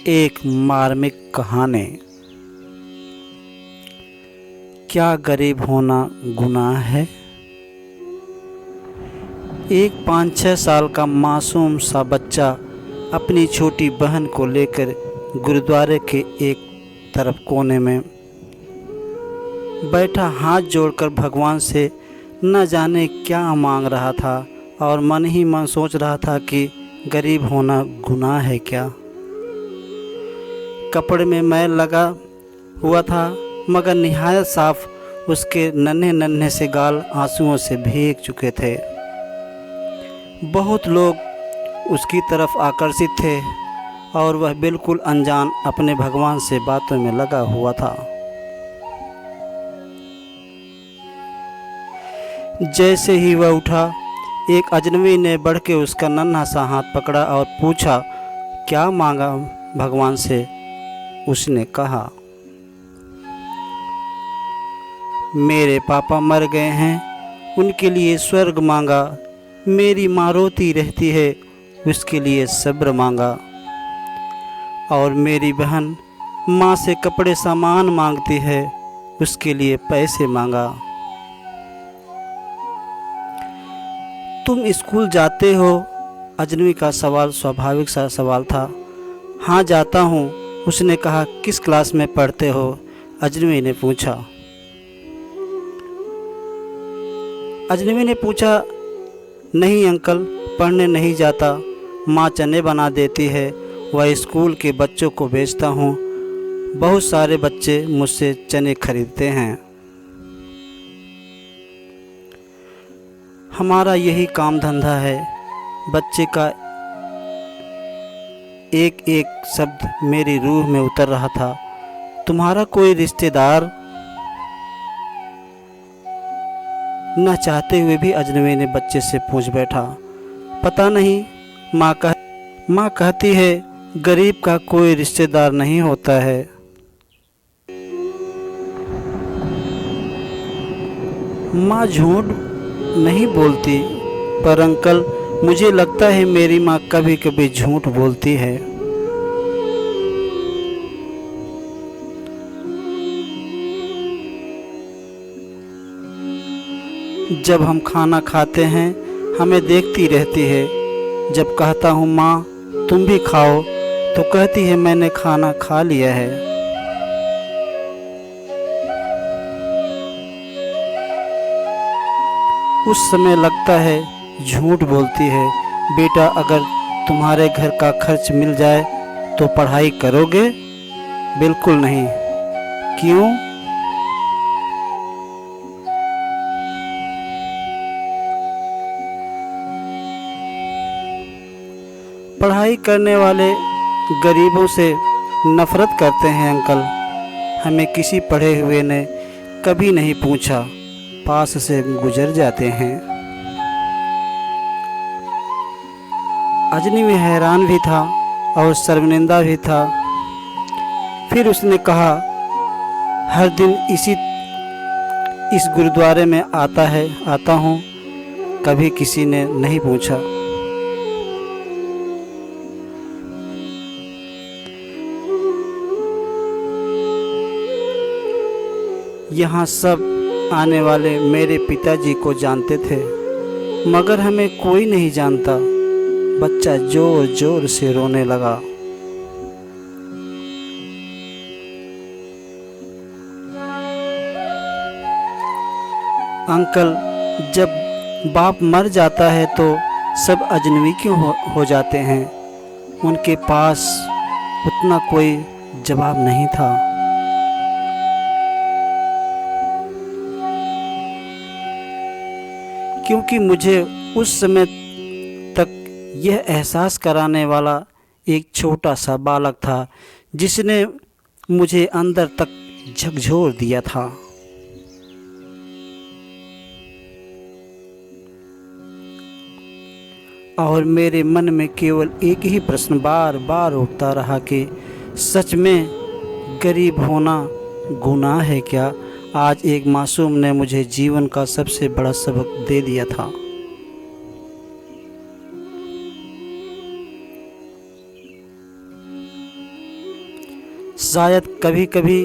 एक मार्मिक कहानी। क्या गरीब होना गुनाह है? एक 5-6 साल का मासूम सा बच्चा अपनी छोटी बहन को लेकर गुरुद्वारे के एक तरफ कोने में बैठा हाथ जोड़कर भगवान से न जाने क्या मांग रहा था और मन ही मन सोच रहा था कि गरीब होना गुनाह है क्या। कपड़े में मैल लगा हुआ था मगर निहायत साफ उसके नन्हे नन्हे से गाल आंसुओं से भीग चुके थे। बहुत लोग उसकी तरफ आकर्षित थे और वह बिल्कुल अनजान अपने भगवान से बातों में लगा हुआ था। जैसे ही वह उठा, एक अजनबी ने बढ़ के उसका नन्हा सा हाथ पकड़ा और पूछा, क्या मांगा भगवान से? उसने कहा, मेरे पापा मर गए हैं, उनके लिए स्वर्ग मांगा। मेरी माँ रोती रहती है, उसके लिए सब्र मांगा। और मेरी बहन माँ से कपड़े सामान मांगती है, उसके लिए पैसे मांगा। तुम स्कूल जाते हो? अजनबी का सवाल स्वाभाविक सा सवाल था। हाँ जाता हूँ, उसने कहा। किस क्लास में पढ़ते हो? अजनबी ने पूछा। अजनबी ने पूछा, नहीं अंकल, पढ़ने नहीं जाता। माँ चने बना देती है, वह स्कूल के बच्चों को बेचता हूँ। बहुत सारे बच्चे मुझसे चने खरीदते हैं। हमारा यही काम धंधा है। बच्चे का एक एक शब्द मेरी रूह में उतर रहा था। तुम्हारा कोई रिश्तेदार? न चाहते हुए भी अजनबी ने बच्चे से पूछ बैठा। पता नहीं, माँ कहती है गरीब का कोई रिश्तेदार नहीं होता है। माँ झूठ नहीं बोलती, पर अंकल मुझे लगता है मेरी माँ कभी कभी झूठ बोलती है। जब हम खाना खाते हैं हमें देखती रहती है। जब कहता हूँ माँ तुम भी खाओ, तो कहती है मैंने खाना खा लिया है। उस समय लगता है झूठ बोलती है। बेटा, अगर तुम्हारे घर का खर्च मिल जाए तो पढ़ाई करोगे? बिल्कुल नहीं। क्यों? पढ़ाई करने वाले गरीबों से नफरत करते हैं अंकल। हमें किसी पढ़े हुए ने कभी नहीं पूछा, पास से गुजर जाते हैं। अजनबी हैरान भी था और शर्मिंदा भी था। फिर उसने कहा, हर दिन इस गुरुद्वारे में आता हूँ, कभी किसी ने नहीं पूछा। यहाँ सब आने वाले मेरे पिताजी को जानते थे, मगर हमें कोई नहीं जानता। बच्चा जोर जोर से रोने लगा। अंकल, जब बाप मर जाता है तो सब अजनबी क्यों हो जाते हैं? उनके पास उतना कोई जवाब नहीं था। क्योंकि मुझे उस समय तक यह एहसास कराने वाला एक छोटा सा बालक था जिसने मुझे अंदर तक झकझोर दिया था। और मेरे मन में केवल एक ही प्रश्न बार बार उठता रहा कि सच में गरीब होना गुनाह है क्या? आज एक मासूम ने मुझे जीवन का सबसे बड़ा सबक दे दिया था। शायद कभी कभी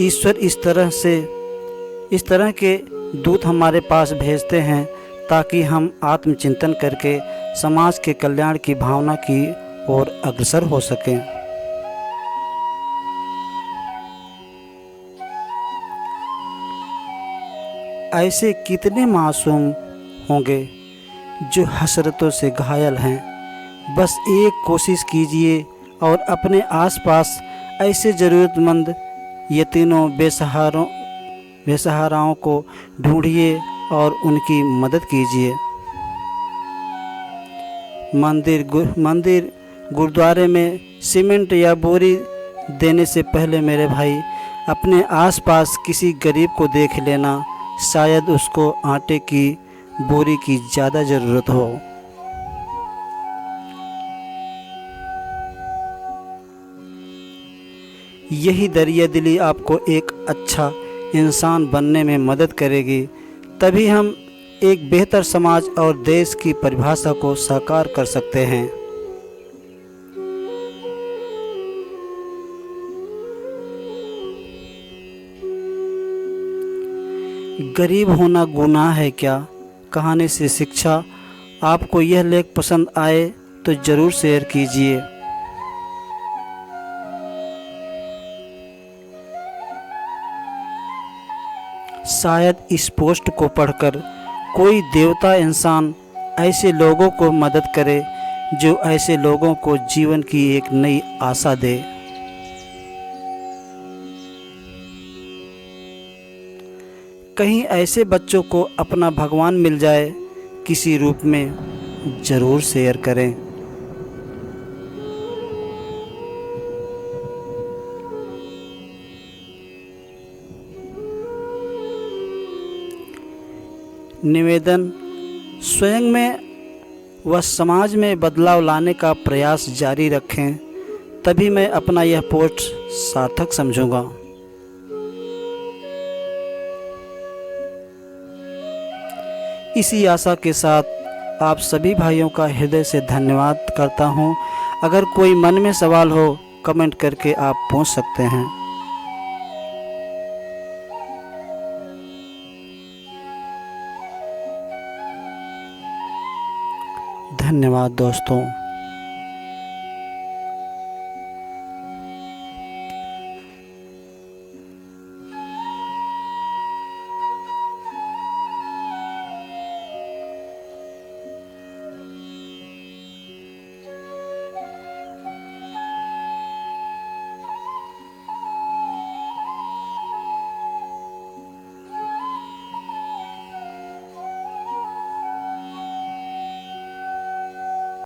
ईश्वर इस तरह के दूत हमारे पास भेजते हैं ताकि हम आत्मचिंतन करके समाज के कल्याण की भावना की ओर अग्रसर हो सकें। ऐसे कितने मासूम होंगे जो हसरतों से घायल हैं। बस एक कोशिश कीजिए और अपने आसपास ऐसे ज़रूरतमंद यतीमों बेसहाराओं को ढूंढिए और उनकी मदद कीजिए। मंदिर गुरुद्वारे में सीमेंट या बोरी देने से पहले मेरे भाई अपने आसपास किसी गरीब को देख लेना, शायद उसको आटे की बोरी की ज़्यादा ज़रूरत हो। यही दरिया दिली आपको एक अच्छा इंसान बनने में मदद करेगी। तभी हम एक बेहतर समाज और देश की परिभाषा को साकार कर सकते हैं। गरीब होना गुनाह है क्या कहानी से शिक्षा। आपको यह लेख पसंद आए तो ज़रूर शेयर कीजिए। शायद इस पोस्ट को पढ़कर कोई देवता इंसान ऐसे लोगों को मदद करे जो ऐसे लोगों को जीवन की एक नई आशा दे। कहीं ऐसे बच्चों को अपना भगवान मिल जाए किसी रूप में, ज़रूर शेयर करें। निवेदन, स्वयं में व समाज में बदलाव लाने का प्रयास जारी रखें, तभी मैं अपना यह पोस्ट सार्थक समझूंगा। इसी आशा के साथ आप सभी भाइयों का हृदय से धन्यवाद करता हूं। अगर कोई मन में सवाल हो कमेंट करके आप पूछ सकते हैं। धन्यवाद दोस्तों।